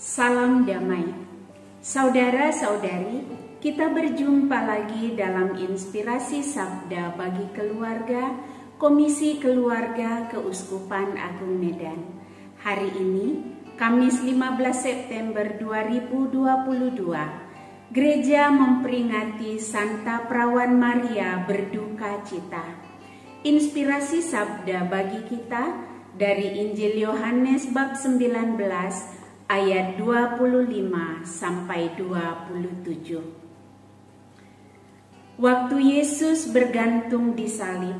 Salam damai. Saudara-saudari, kita berjumpa lagi dalam Inspirasi Sabda bagi Keluarga, Komisi Keluarga Keuskupan Agung Medan. Hari ini, Kamis 15 September 2022, Gereja memperingati Santa Perawan Maria berduka cita. Inspirasi Sabda bagi kita dari Injil Yohanes bab 19 ayat 25 sampai 27. Waktu Yesus bergantung di salib,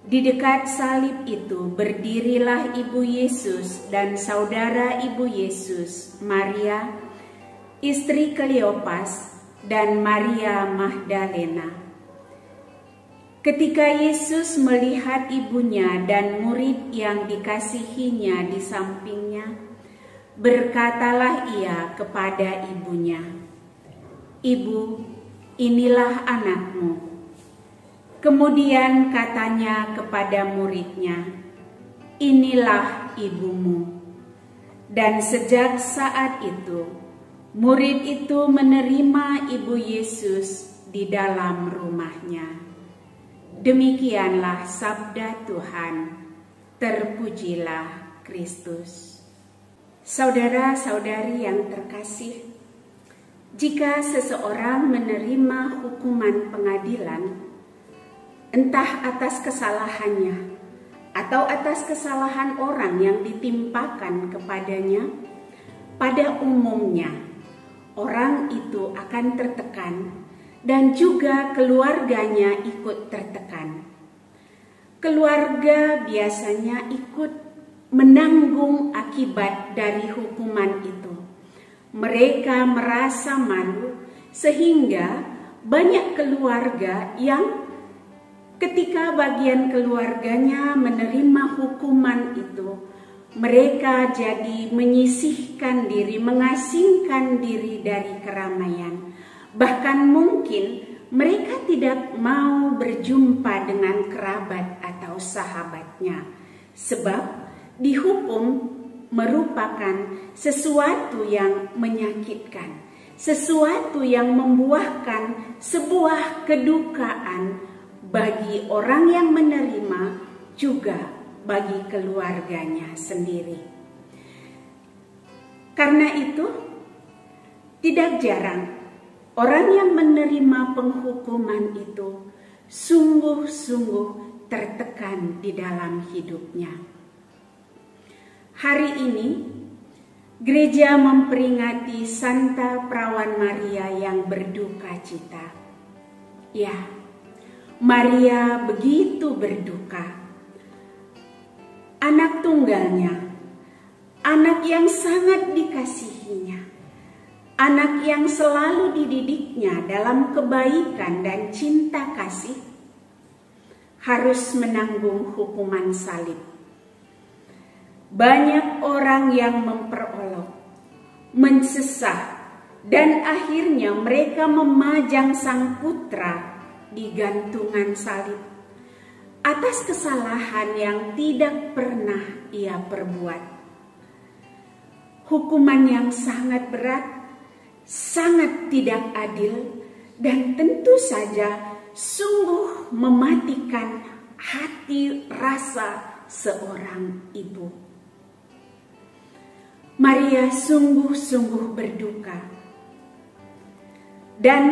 di dekat salib itu berdirilah ibu Yesus dan saudara ibu Yesus, Maria, istri Kleopas, dan Maria Magdalena. Ketika Yesus melihat ibunya dan murid yang dikasihinya di sampingnya, berkatalah ia kepada ibunya, "Ibu, inilah anakmu." Kemudian katanya kepada muridnya, "Inilah ibumu." Dan sejak saat itu, murid itu menerima ibu Yesus di dalam rumahnya. Demikianlah sabda Tuhan. Terpujilah Kristus. Saudara-saudari yang terkasih, jika seseorang menerima hukuman pengadilan, entah atas kesalahannya atau atas kesalahan orang yang ditimpakan kepadanya, pada umumnya orang itu akan tertekan dan juga keluarganya ikut tertekan. Keluarga biasanya ikut menanggung akibat dari hukuman itu. Mereka merasa malu sehingga banyak keluarga yang ketika bagian keluarganya menerima hukuman itu, mereka jadi menyisihkan diri, mengasingkan diri dari keramaian. Bahkan mungkin mereka tidak mau berjumpa dengan kerabat atau sahabatnya, sebab dihukum merupakan sesuatu yang menyakitkan, sesuatu yang membuahkan sebuah kedukaan bagi orang yang menerima, juga bagi keluarganya sendiri. Karena itu, tidak jarang orang yang menerima penghukuman itu sungguh-sungguh tertekan di dalam hidupnya. Hari ini, gereja memperingati Santa Perawan Maria yang berduka cita. Ya, Maria begitu berduka. Anak tunggalnya, anak yang sangat dikasihinya, anak yang selalu dididiknya dalam kebaikan dan cinta kasih, harus menanggung hukuman salib. Banyak orang yang memperolok, mensesah, dan akhirnya mereka memajang sang putra di gantungan salib atas kesalahan yang tidak pernah ia perbuat. Hukuman yang sangat berat, sangat tidak adil, dan tentu saja sungguh mematikan hati rasa seorang ibu. Maria sungguh-sungguh berduka, dan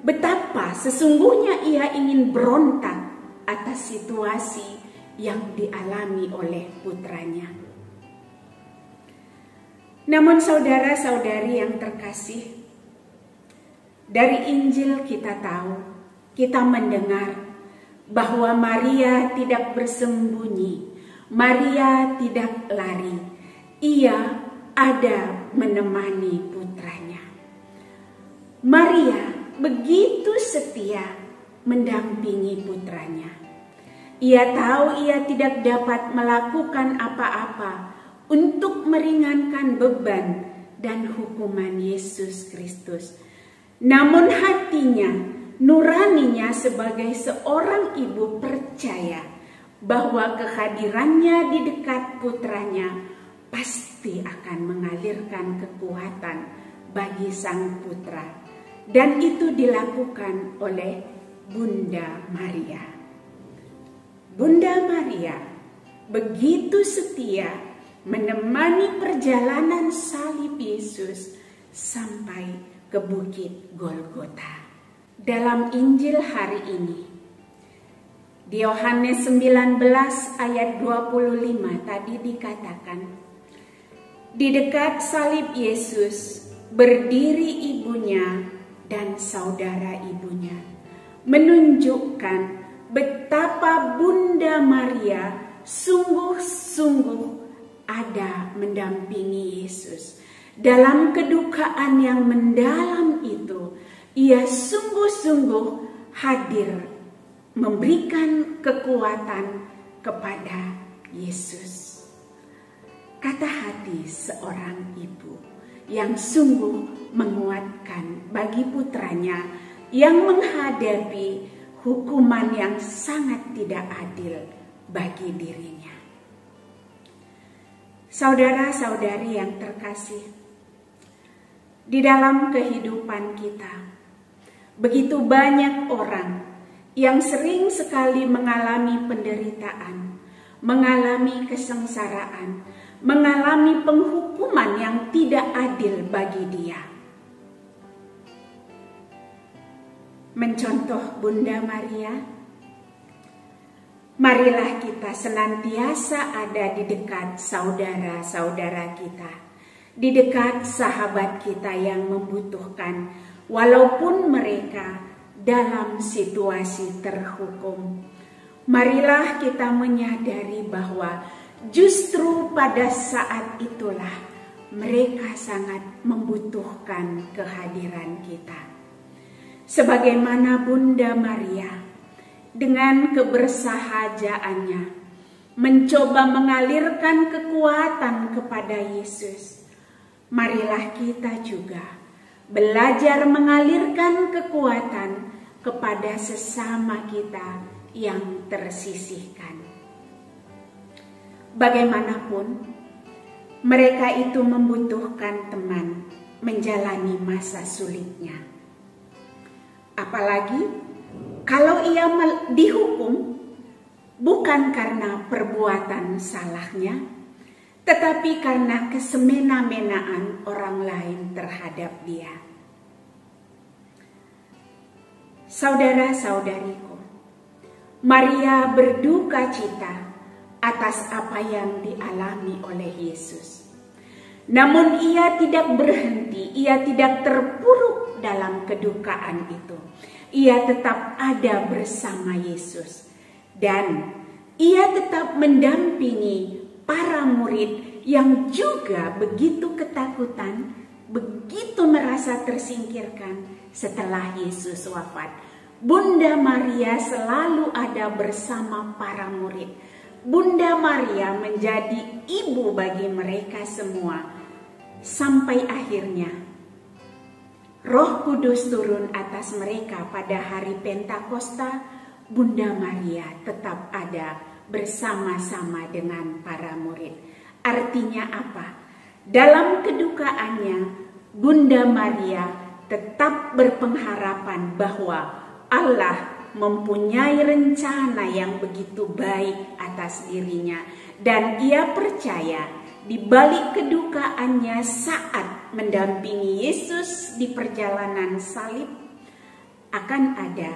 betapa sesungguhnya ia ingin berontak atas situasi yang dialami oleh putranya. Namun saudara-saudari yang terkasih, dari Injil kita tahu, kita mendengar bahwa Maria tidak bersembunyi, Maria tidak lari, ia ada menemani putranya. Maria begitu setia mendampingi putranya. Ia tahu ia tidak dapat melakukan apa-apa untuk meringankan beban dan hukuman Yesus Kristus. Namun hatinya, nuraninya sebagai seorang ibu percaya bahwa kehadirannya di dekat putranya pasti akan mengalirkan kekuatan bagi sang putra. Dan itu dilakukan oleh Bunda Maria. Bunda Maria begitu setia menemani perjalanan salib Yesus sampai ke Bukit Golgota. Dalam Injil hari ini, di Yohanes 19 ayat 25 tadi dikatakan, di dekat salib Yesus berdiri ibunya dan saudara ibunya, menunjukkan betapa Bunda Maria sungguh-sungguh ada mendampingi Yesus. Dalam kedukaan yang mendalam itu, ia sungguh-sungguh hadir memberikan kekuatan kepada Yesus. Kata hati seorang ibu yang sungguh menguatkan bagi putranya yang menghadapi hukuman yang sangat tidak adil bagi dirinya. Saudara-saudari yang terkasih, di dalam kehidupan kita, begitu banyak orang yang sering sekali mengalami penderitaan, mengalami kesengsaraan, mengalami penghukuman yang tidak adil bagi dia. Mencontoh Bunda Maria, marilah kita senantiasa ada di dekat saudara-saudara kita, di dekat sahabat kita yang membutuhkan, walaupun mereka dalam situasi terhukum. Marilah kita menyadari bahwa justru pada saat itulah mereka sangat membutuhkan kehadiran kita. Sebagaimana Bunda Maria dengan kebersahajaannya mencoba mengalirkan kekuatan kepada Yesus, marilah kita juga belajar mengalirkan kekuatan kepada sesama kita yang tersisihkan. Bagaimanapun, mereka itu membutuhkan teman menjalani masa sulitnya. Apalagi kalau ia dihukum bukan karena perbuatan salahnya, tetapi karena kesemena-menaan orang lain terhadap dia. Saudara-saudariku, Maria berduka cita atas apa yang dialami oleh Yesus. Namun ia tidak berhenti, ia tidak terpuruk dalam kedukaan itu. Ia tetap ada bersama Yesus. Dan ia tetap mendampingi para murid yang juga begitu ketakutan, begitu merasa tersingkirkan setelah Yesus wafat. Bunda Maria selalu ada bersama para murid. Bunda Maria menjadi ibu bagi mereka semua. Sampai akhirnya Roh Kudus turun atas mereka pada hari Pentakosta. Bunda Maria tetap ada bersama-sama dengan para murid. Artinya apa? Dalam kedukaannya, Bunda Maria tetap berpengharapan bahwa Allah mempunyai rencana yang begitu baik atas dirinya. Dan ia percaya di balik kedukaannya saat mendampingi Yesus di perjalanan salib, akan ada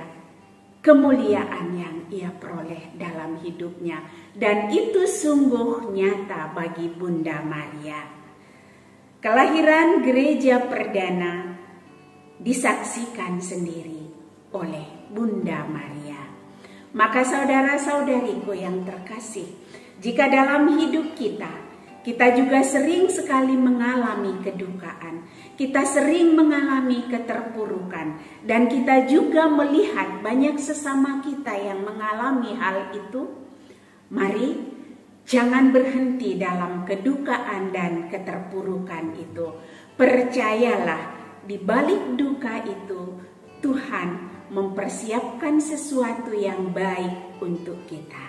kemuliaan yang ia peroleh dalam hidupnya. Dan itu sungguh nyata bagi Bunda Maria. Kelahiran gereja perdana disaksikan sendiri oleh Bunda Maria. Maka saudara-saudariku yang terkasih, jika dalam hidup kita juga sering sekali mengalami kedukaan, kita sering mengalami keterpurukan, dan kita juga melihat banyak sesama kita yang mengalami hal itu. Mari jangan berhenti dalam kedukaan dan keterpurukan itu. Percayalah, di balik duka itu Tuhan mempersiapkan sesuatu yang baik untuk kita.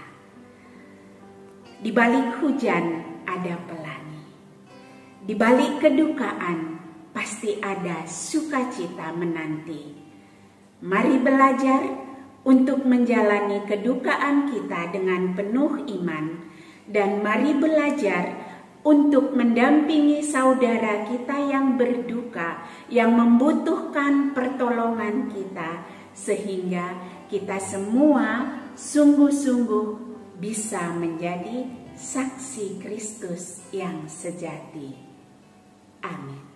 Di balik hujan ada pelangi. Di balik kedukaan pasti ada sukacita menanti. Mari belajar untuk menjalani kedukaan kita dengan penuh iman, dan mari belajar untuk mendampingi saudara kita yang berduka, yang membutuhkan pertolongan kita, sehingga kita semua sungguh-sungguh bisa menjadi saksi Kristus yang sejati. Amin.